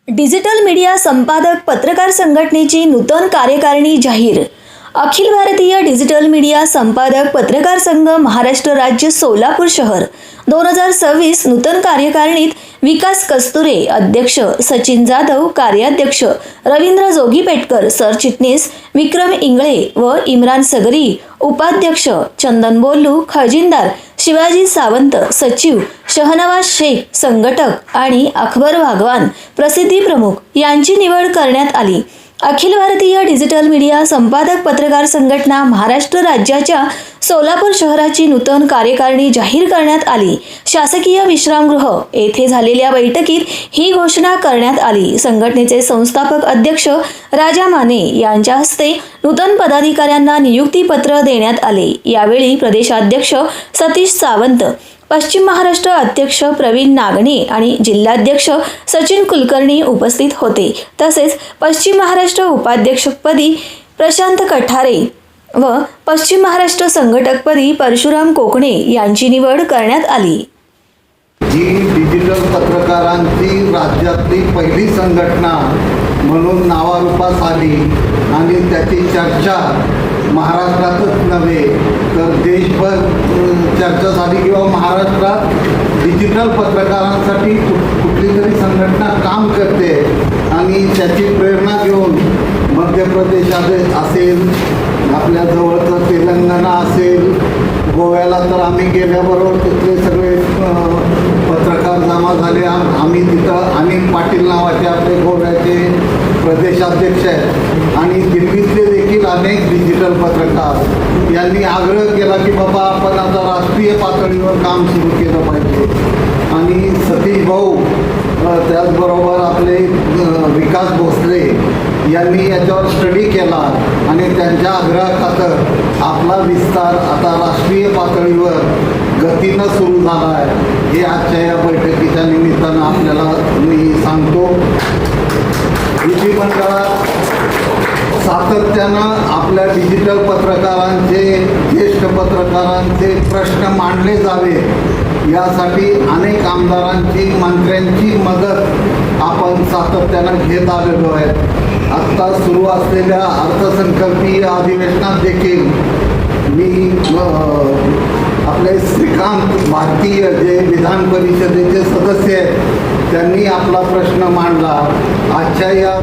Digital media संपादक पत्रकार संघटनेची नूतन कार्यकारिणी जाहीर। अखिल भारतीय डिजिटल मीडिया संपादक पत्रकार संघ महाराष्ट्र राज्य सोलापूर शहर 2026 नूतन कार्यकारिणीत विकास कस्तुरे अध्यक्ष, सचिन जाधव कार्याध्यक्ष, रवींद्र जोगीपेटकर सरचिटणीस, विक्रम इंगळे व इम्रान सगरी उपाध्यक्ष, चंदन बोल्लू खजिनदार, शिवाजी सावंत सचिव, शहनवाज शेख संघटक आणि अकबर भागवान प्रसिद्धी प्रमुख यांची निवड करण्यात आली। अखिल भारतीय डिजिटल मीडिया संपादक पत्रकार संघटना महाराष्ट्र राज्याच्या सोलापूर शहराची नूतन कार्यकारिणी जाहीर करण्यात आली। शासकीय विश्रामगृह येथे झालेल्या बैठकीत ही घोषणा करण्यात आली। संघटनेचे संस्थापक अध्यक्ष राजा माने यांच्या हस्ते नूतन पदाधिकाऱ्यांना नियुक्तीपत्र देण्यात आले। यावेळी प्रदेशाध्यक्ष सतीश सावंत, पश्चिम महाराष्ट्र अध्यक्ष प्रवीण नागणे आणि जिल्हाध्यक्ष सचिन कुलकर्णी उपस्थित होते। तसेच पश्चिम महाराष्ट्र उपाध्यक्षपदी प्रशांत कठारे व पश्चिम महाराष्ट्र संघटकपदी परशुराम कोकणे यांची निवड करण्यात आली। जी डिजिटल पत्रकारांची राज्यातली पहिली संघटना म्हणून नावारूपास आली आणि त्याची चर्चा महाराष्ट्रातच नव्हे तर देशभर चर्चा झाली किंवा महाराष्ट्रात डिजिटल पत्रकारांसाठी कुठली तरी संघटना काम करते आणि त्याची प्रेरणा घेऊन मध्य प्रदेशात असेल, आपल्या जवळचं तेलंगणा असेल, गोव्याला तर आम्ही गेल्याबरोबर तिथले सगळे पत्रकार जमा झाले। आम्ही तिथं अनिल पाटील नावाचे आपले गोव्याचे प्रदेशाध्यक्ष आहेत आणि दिल्लीतले देखील अनेक डिजिटल पत्रकार यांनी आग्रह केला की बाबा आपण आता राष्ट्रीय पातळीवर काम सुरू केलं पाहिजे। आणि सतीश भाऊ त्याचबरोबर आपले विकास भोसले यांनी याच्यावर स्टडी केला आणि त्यांच्या आग्रहाखातर आपला विस्तार आता राष्ट्रीय पातळीवर गतीनं सुरू झाला आहे। हे आजच्या या बैठकीच्या निमित्तानं आपल्याला मी सांगतो। विधिमंडळात सातत्यानं आपल्या डिजिटल पत्रकारांचे, ज्येष्ठ पत्रकारांचे प्रश्न मांडले जावे यासाठी अनेक आमदारांची, मंत्र्यांची मदत आपण सातत्यानं घेत आलेलो आहे। आत्ता सुरू असलेल्या अर्थसंकल्पीय अधिवेशनात देखील मी आपले श्रीकांत भारतीय जे विधान परिषदेचे सदस्य आहेत त्यांनी आपला प्रश्न मांडला। आजच्या या